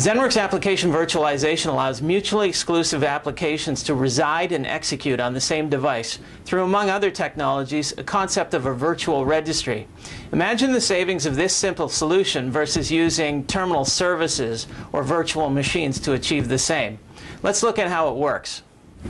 ZENworks application virtualization allows mutually exclusive applications to reside and execute on the same device through, among other technologies, a concept of a virtual registry. Imagine the savings of this simple solution versus using terminal services or virtual machines to achieve the same. Let's look at how it works.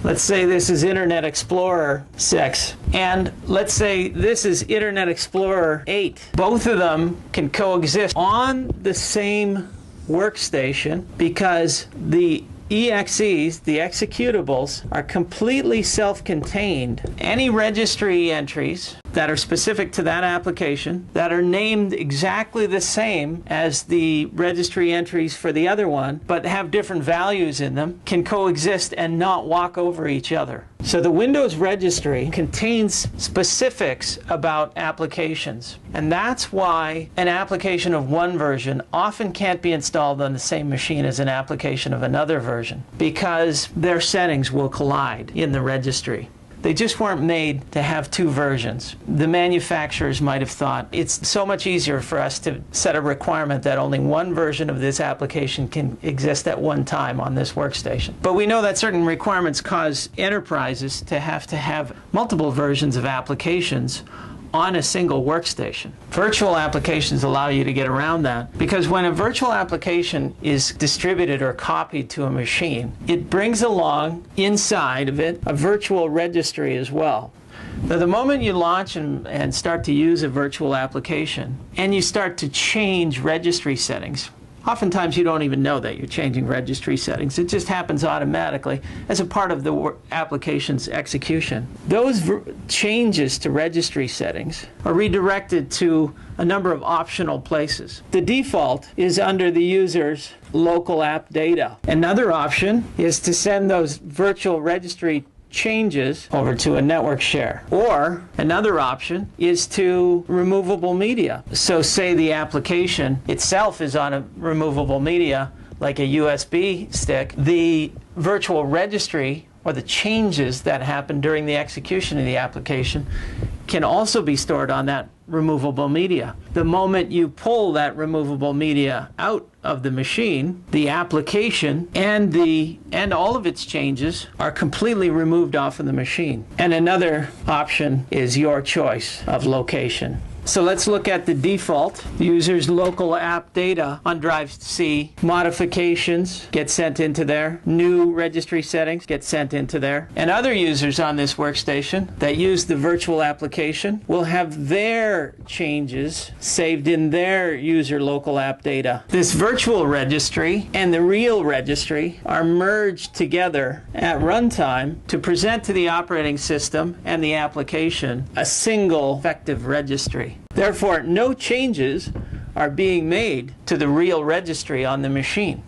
Let's say this is Internet Explorer 6, and let's say this is Internet Explorer 8. Both of them can coexist on the same workstation because the EXEs, the executables, are completely self-contained. Any registry entries that are specific to that application, that are named exactly the same as the registry entries for the other one, but have different values in them, can coexist and not walk over each other. So the Windows registry contains specifics about applications. And that's why an application of one version often can't be installed on the same machine as an application of another version, because their settings will collide in the registry. They just weren't made to have two versions. The manufacturers might have thought it's so much easier for us to set a requirement that only one version of this application can exist at one time on this workstation. But we know that certain requirements cause enterprises to have multiple versions of applications on a single workstation. Virtual applications allow you to get around that, because when a virtual application is distributed or copied to a machine, it brings along inside of it a virtual registry as well. Now, the moment you launch and start to use a virtual application and you start to change registry settings, oftentimes you don't even know that you're changing registry settings. It just happens automatically as a part of the application's execution. Those changes to registry settings are redirected to a number of optional places. The default is under the user's local app data. Another option is to send those virtual registry changes over to a network share. Or another option is to removable media. So say the application itself is on a removable media, like a USB stick, the virtual registry or the changes that happen during the execution of the application can also be stored on that removable media. The moment you pull that removable media out of the machine, the application and all of its changes are completely removed off of the machine. And another option is your choice of location. So let's look at the default. The user's local app data on drive C. Modifications get sent into there. New registry settings get sent into there. And other users on this workstation that use the virtual application will have their changes saved in their user local app data. This virtual registry and the real registry are merged together at runtime to present to the operating system and the application a single effective registry. Therefore, no changes are being made to the real registry on the machine.